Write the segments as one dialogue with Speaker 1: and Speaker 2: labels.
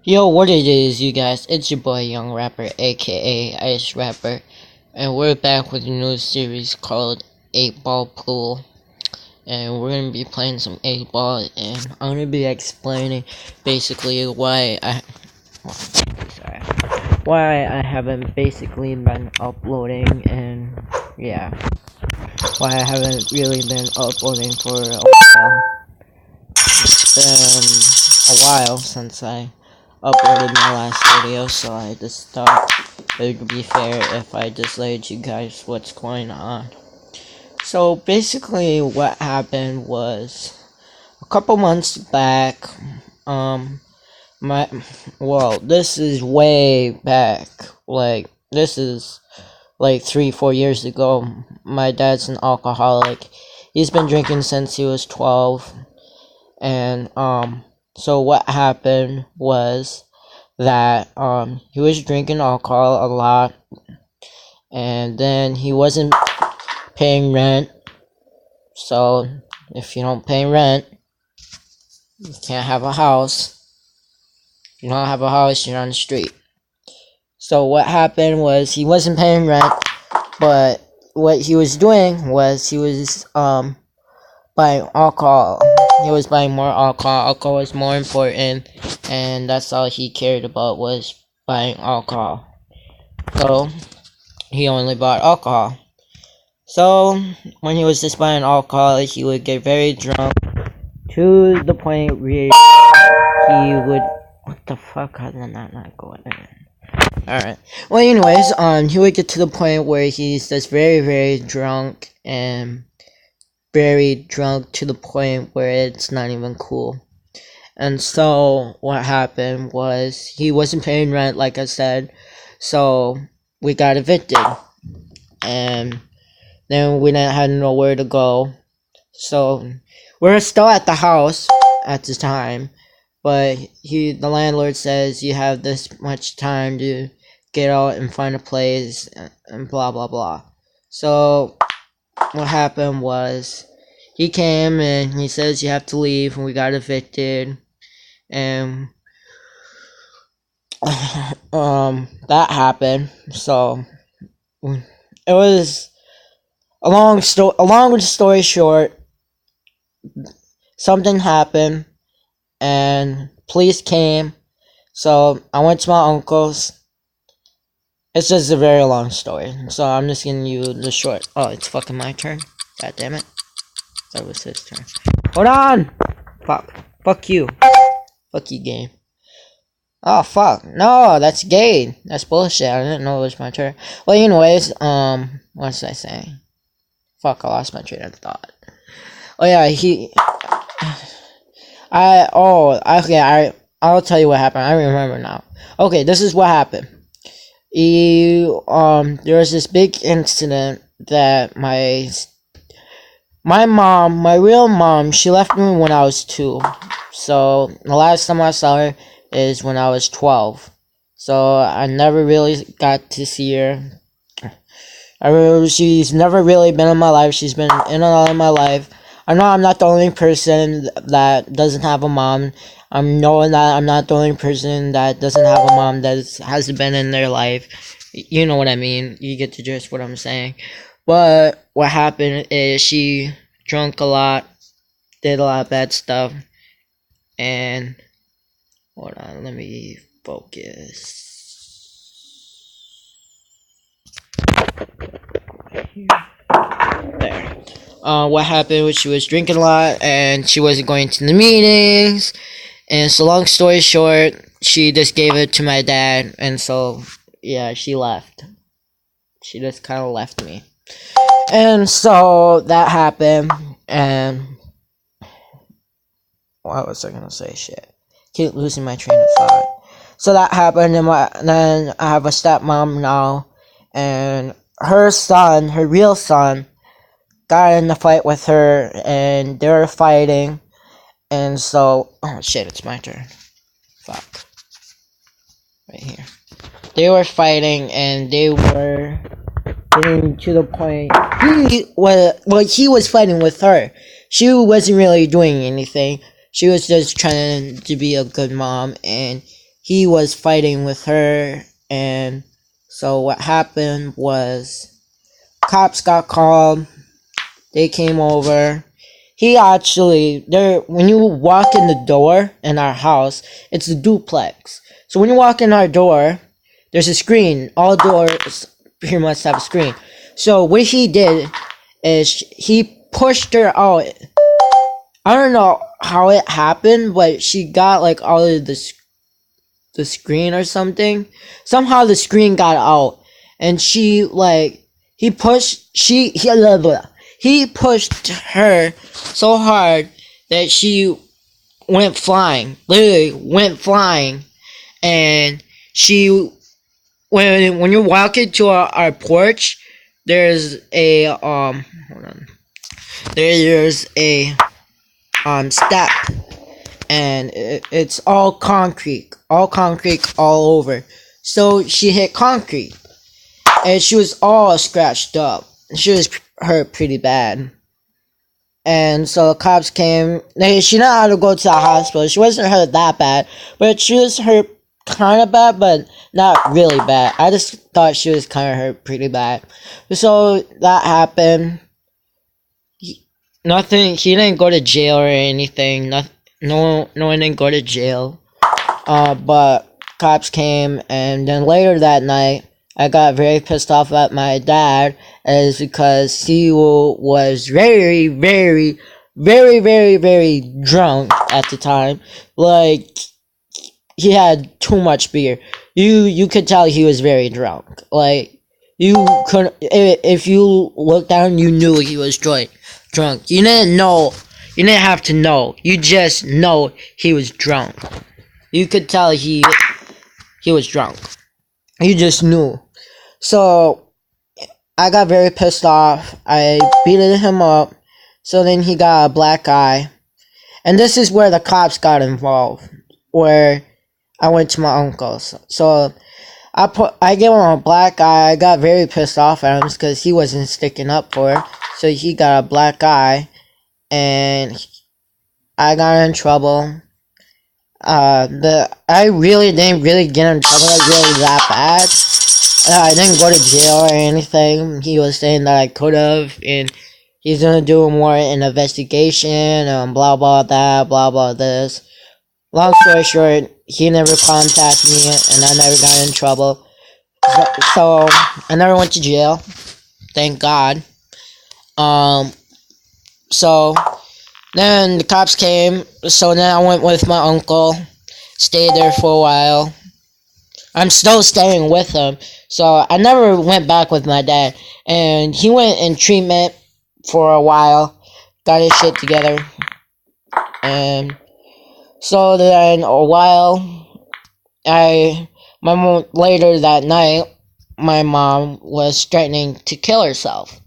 Speaker 1: Yo, what it is, you guys? It's your boy, Young Rapper, aka Ice Rapper, and we're back with a new series called 8 Ball Pool. And we're gonna be playing some 8 Ball, and I'm gonna be explaining basically why I haven't basically been uploading, and yeah, why I haven't really been uploading for a while. It's been a while since I uploaded my last video, so I just thought it would be fair if I just let you guys what's going on. So basically what happened was a couple months back, this is way back, this is like 3-4 years ago. My dad's an alcoholic. He's been drinking since he was 12, and so what happened was that he was drinking alcohol a lot, and then he wasn't paying rent. So if you don't pay rent, you can't have a house. If you don't have a house, you're on the street. So what happened was he wasn't paying rent, but what he was doing was he was buying alcohol. He was buying more alcohol. Alcohol was more important, and that's all he cared about was buying alcohol. So he only bought alcohol. So when he was just buying alcohol, he would get very drunk to the point where he would. What the fuck? How did that not go in? Alright. Well, anyways, he would get to the point where he's just very, very drunk, and very drunk to the point where it's not even cool. And so what happened was he wasn't paying rent, like I said, so we got evicted, and then we didn't have nowhere to go. So we're still at the house at the time, but the landlord says you have this much time to get out and find a place and blah blah blah. So what happened was he came and he says you have to leave, and we got evicted, and that happened. So it was a long story short, something happened and police came. So I went to my uncle's. It's just a very long story, so I'm just giving you the short. Oh, it's fucking my turn. God damn it. That was his turn. Hold on! Fuck you. Fuck you, game. Oh, fuck. No, that's gay. That's bullshit. I didn't know it was my turn. Well, anyways, what was I saying? Fuck, I lost my train of thought. Oh, yeah, I'll tell you what happened. I remember now. Okay, this is what happened. There was this big incident that my mom, my real mom, she left me when I was 2. So the last time I saw her is when I was 12. So I never really got to see her. She's never really been in my life. She's been in and out of my life. I know I'm not the only person that doesn't have a mom. I'm knowing that I'm not the only person that doesn't have a mom that hasn't been in their life. You know what I mean. You get to just what I'm saying. But what happened is she drank a lot, did a lot of bad stuff, and hold on, let me focus. There. What happened was she was drinking a lot, and she wasn't going to the meetings. And so, long story short, she just gave it to my dad, and so yeah, she left. She just kind of left me. And so that happened, and what was I gonna say? Shit, keep losing my train of thought. So that happened, and then I have a stepmom now, and her son, her real son, got in a fight with her, and they were fighting, and so oh shit, it's my turn. Fuck. Right here. They were fighting, and they were getting to the point. He was fighting with her. She wasn't really doing anything. She was just trying to be a good mom, and he was fighting with her, and so what happened was cops got called. They came over. He actually, there, when you walk in the door in our house, it's a duplex. So when you walk in our door, there's a screen. All doors pretty much have a screen. So what he did is he pushed her out. I don't know how it happened, but she got like all of the screen or something. Somehow the screen got out, and she like he pushed he pushed her so hard that she went flying. Literally went flying, and she when you walk into our porch, there's a hold on. There's a step, and it's all concrete all over. So she hit concrete, and she was all scratched up. She was hurt pretty bad. And so the cops came. She didn't have to go to the hospital. She wasn't hurt that bad, but she was hurt kind of bad, but not really bad. I just thought she was kind of hurt pretty bad. So that happened. Nothing. He didn't go to jail or anything. No one didn't go to jail. But cops came, and then later that night, I got very pissed off at my dad, is because he was very, very, very, very, very drunk at the time. Like, he had too much beer. You could tell he was very drunk. Like, you couldn't, if you looked down, you knew he was drunk. You didn't know. You didn't have to know. You just know he was drunk. You could tell he was drunk. You just knew. So I got very pissed off. I beat him up. So then he got a black eye. And this is where the cops got involved. Where I went to my uncle's. So I gave him a black eye. I got very pissed off at him because he wasn't sticking up for it. So he got a black eye. And I got in trouble. I really didn't get in trouble like really that bad. I didn't go to jail or anything. He was saying that I could have, and he's gonna do more an investigation and blah blah that, blah blah this. Long story short, he never contacted me, and I never got in trouble. So I never went to jail, thank God. So then the cops came. So then I went with my uncle, stayed there for a while. I'm still staying with him. So I never went back with my dad. And he went in treatment for a while. Got his shit together. And so then a while, later that night, my mom was threatening to kill herself.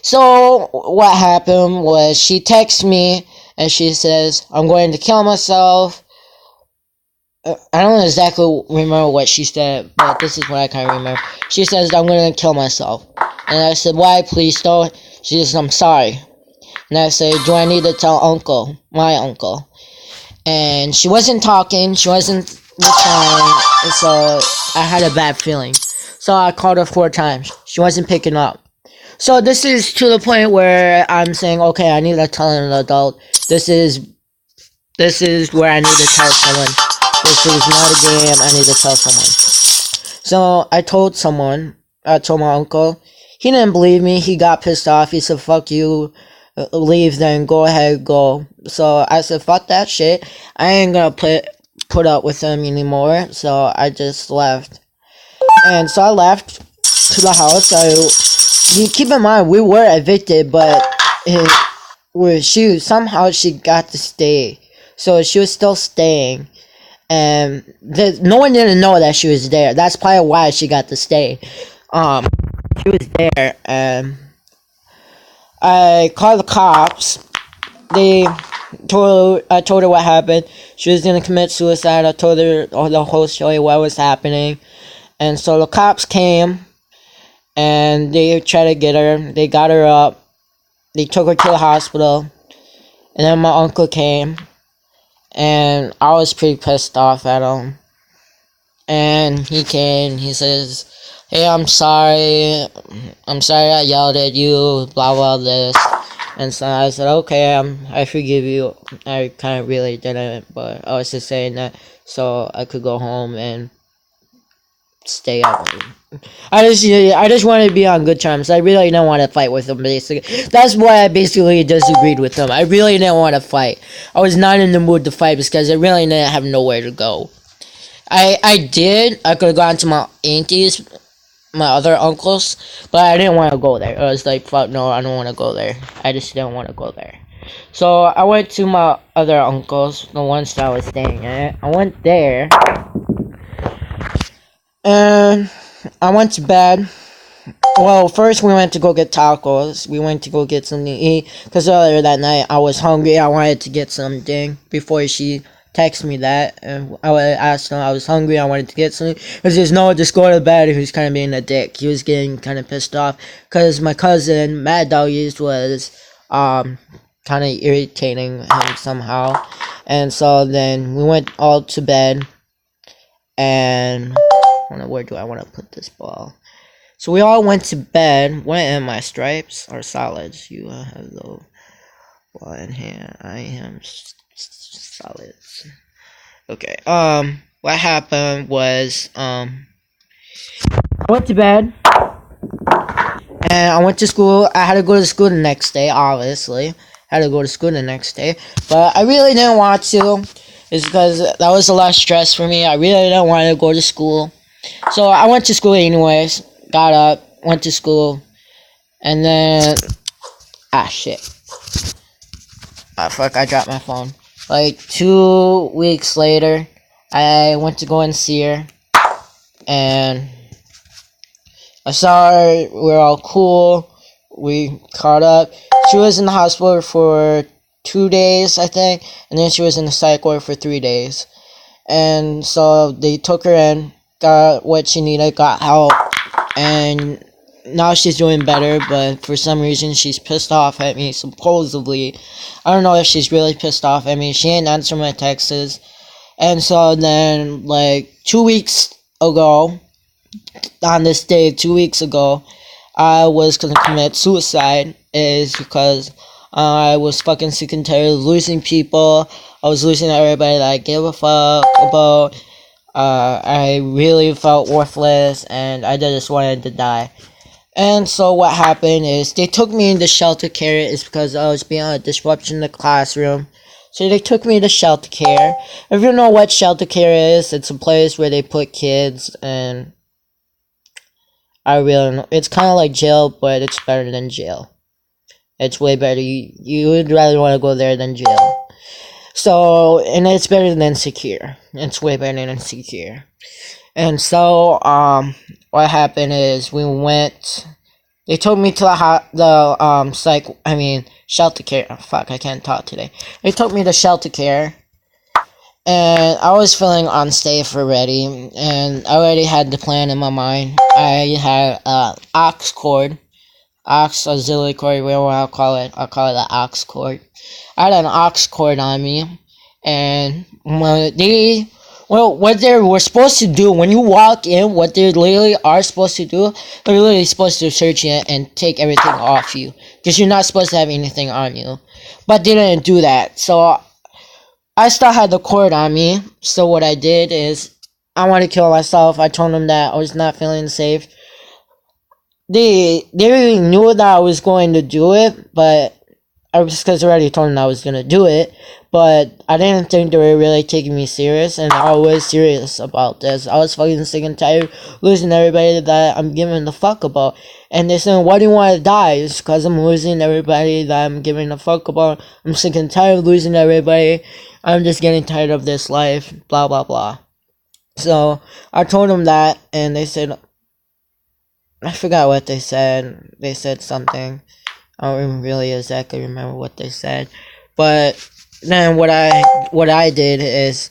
Speaker 1: So what happened was she texts me and she says, I'm going to kill myself. I don't exactly remember what she said, but this is what I kind of remember. She says, I'm going to kill myself. And I said, why? Please don't. She says, I'm sorry. And I said, do I need to tell my uncle? And she wasn't talking. She wasn't replying. So I had a bad feeling. So I called her 4 times. She wasn't picking up. So this is to the point where I'm saying, okay, I need to tell an adult. This is where I need to tell someone. This is not a game. I need to tell someone. So I told my uncle. He didn't believe me. He got pissed off. He said, fuck you. Leave then. Go ahead. Go. So I said, fuck that shit. I ain't gonna put up with him anymore. So I just left. And so I left to the house. You keep in mind, we were evicted, but she got to stay. So she was still staying. And no one didn't know that she was there. That's probably why she got to stay. She was there, and I called the cops. I told her what happened. She was gonna commit suicide. I told her the whole story, what was happening. And so the cops came, and they tried to get her. They got her up. They took her to the hospital. And then my uncle came. And I was pretty pissed off at him. and he says, "Hey, I'm sorry I yelled at you, blah blah this." And so I said, "Okay, I forgive you. I kind of really didn't, but I was just saying that so I could go home and stay up." I just wanted to be on good terms. I really didn't want to fight with him. Basically, that's why I basically disagreed with him. I really didn't want to fight. I was not in the mood to fight because I really didn't have nowhere to go. I could have gone to my aunties, my other uncles, but I didn't want to go there. I was like, fuck no, I don't want to go there. I just didn't want to go there. So I went to my other uncles, the ones that I was staying at. I went there, and I went to bed. Well, first we went to go get tacos. We went to go get something to eat, because earlier that night I was hungry. I wanted to get something before she texted me that, and I asked her I was hungry. I wanted to get something. Because there's no, just go to bed. He was kind of being a dick. He was getting kind of pissed off because my cousin Mad Doggies was kind of irritating him somehow, and so then we went all to bed. And where do I want to put this ball? So we all went to bed. What am I? Stripes or solids? You have the one here. I am solids. Okay. What happened was I went to bed and I went to school. I had to go to school the next day. Obviously, I had to go to school the next day, but I really didn't want to. It's because that was a lot of stress for me. I really didn't want to go to school, so I went to school anyways. Got up, went to school, and then shit. Fuck, I dropped my phone. Like 2 weeks later, I went to go and see her, and I saw her. We were all cool. We caught up. She was in the hospital for 2 days, I think, and then she was in the psych ward for 3 days. And so they took her in, got what she needed, got help, and now she's doing better, but for some reason she's pissed off at me, supposedly. I don't know if she's really pissed off at me. She didn't answer my texts. And so then, like, 2 weeks ago, on this day, 2 weeks ago, I was gonna commit suicide, is because I was fucking sick and tired of losing people. I was losing everybody that I give a fuck about. I really felt worthless, and I just wanted to die. And so what happened is they took me into shelter care. Is because I was being a disruption in the classroom. So they took me to shelter care. If you know what shelter care is, it's a place where they put kids, and I really know. It's kind of like jail, but it's better than jail. It's way better. You would rather want to go there than jail. So, and it's better than secure. It's way better than secure. And so, what happened is they took me to shelter care. Oh, fuck, I can't talk today. They took me to shelter care, and I was feeling unsafe already, and I already had the plan in my mind. I had aux cord. Auxiliary cord, whatever I'll call it the aux cord. I had an aux cord on me, and what they were supposed to do when you walk in, what they literally are supposed to do, they're literally supposed to search you and take everything off you, because you're not supposed to have anything on you, but they didn't do that, so I still had the cord on me. So what I did is, I wanted to kill myself. I told them that I was not feeling safe. They really knew that I was going to do it, but I was because I already told them I was going to do it, but I didn't think they were really taking me serious, and I was serious about this. I was fucking sick and tired losing everybody that I'm giving the fuck about, and they said, why do you want to die? It's because I'm losing everybody that I'm giving a fuck about. I'm sick and tired of losing everybody. I'm just getting tired of this life, blah blah blah. So I told them that, and they said, I forgot what they said. They said something. I don't really exactly remember what they said. But then what I did is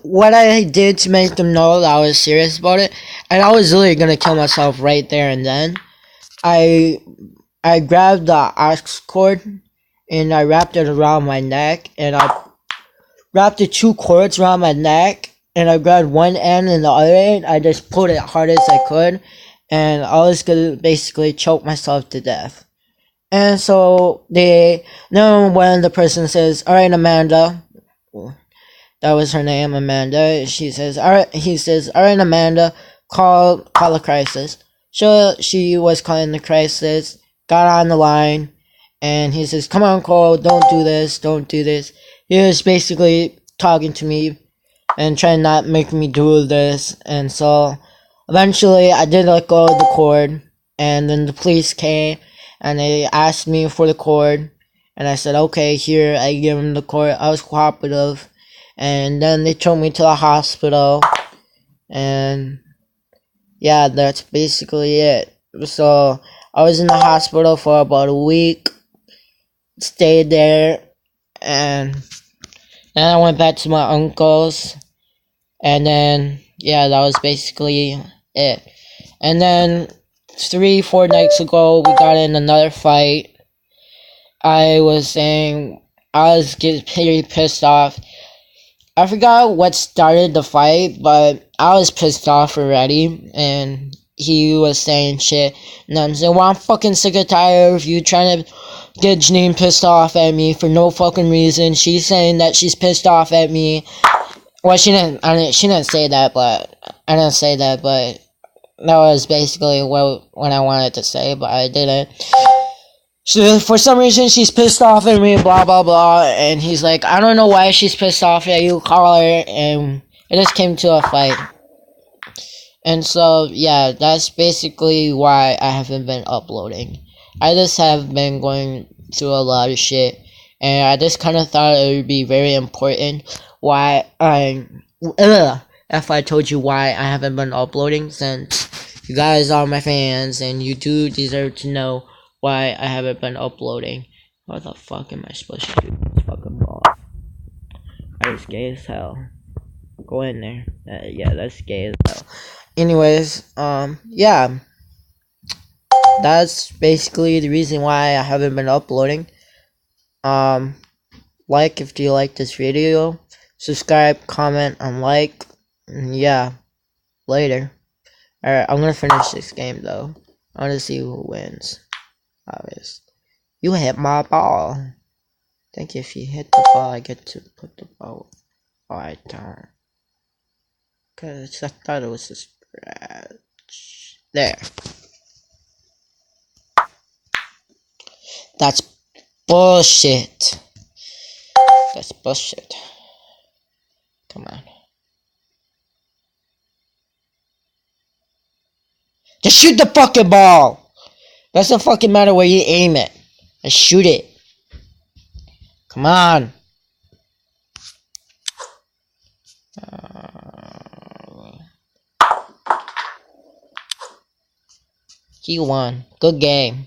Speaker 1: what I did to make them know that I was serious about it, and I was literally gonna kill myself right there and then. I grabbed the aux cord and I wrapped it around my neck, and I wrapped the 2 cords around my neck, and I grabbed one end and the other end. I just pulled it hard as I could, and I was gonna basically choke myself to death. And so then when the person says, "All right, Amanda," that was her name, Amanda. She says, "All right." He says, "All right, Amanda, call a crisis." So she was calling the crisis. Got on the line, and he says, "Come on, Cole, don't do this, don't do this." He was basically talking to me and trying not make me do this, and so eventually I did let go of the cord, and then the police came and they asked me for the cord, and I said, "Okay, here." I gave them the cord. I was cooperative, and then they took me to the hospital, and yeah, that's basically it. So I was in the hospital for about a week, stayed there, and then I went back to my uncle's, and then yeah, that was basically it. And then 3-4 nights ago, we got in another fight. I was getting pretty pissed off. I forgot what started the fight, but I was pissed off already, and he was saying shit, and I'm saying, "Well, I'm fucking sick and tired of you trying to get Janine pissed off at me for no fucking reason." She's saying that she's pissed off at me. Well, she didn't say that, but that was basically what I wanted to say, but I didn't. For some reason, she's pissed off at me, blah, blah, blah, and he's like, "I don't know why she's pissed off at you, call her," and it just came to a fight. And so, yeah, that's basically why I haven't been uploading. I just have been going through a lot of shit, and I just kind of thought it would be very important if I told you why I haven't been uploading, since you guys are my fans, and you do deserve to know why I haven't been uploading. What the fuck am I supposed to do with this fucking ball? That is gay as hell. Go in there. Yeah, that's gay as hell. Anyways, yeah. That's basically the reason why I haven't been uploading. Like if you like this video. Subscribe, comment, and like. And yeah. Later. Alright, I'm gonna finish this game though. I wanna see who wins. Obvious. You hit my ball. I think if you hit the ball, I get to put the ball. Oh, I don't. Cause I thought it was a scratch. There. That's bullshit. That's bullshit. Come on. Just shoot the fucking ball. Doesn't fucking matter where you aim it. Just shoot it. Come on. He won. Good game.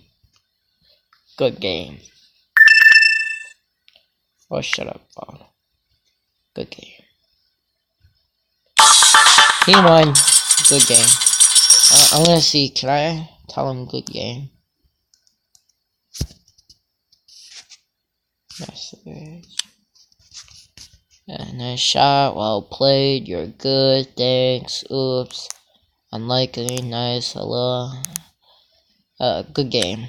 Speaker 1: Good game. Oh, shut up, ball. Good game. He won. Good game. I'm gonna see. Can I tell him good game? Message. Yeah, nice shot. Well played. You're good. Thanks. Oops. Unlikely. Nice. Hello. Good game.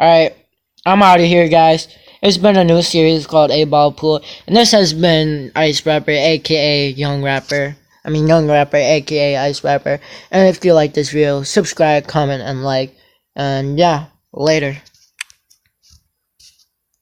Speaker 1: Alright. I'm out of here, guys. It's been a new series called A Ball Pool, and this has been Ice Rapper, aka Young Rapper, aka Ice Rapper. And if you like this video, subscribe, comment, and like. And yeah, later.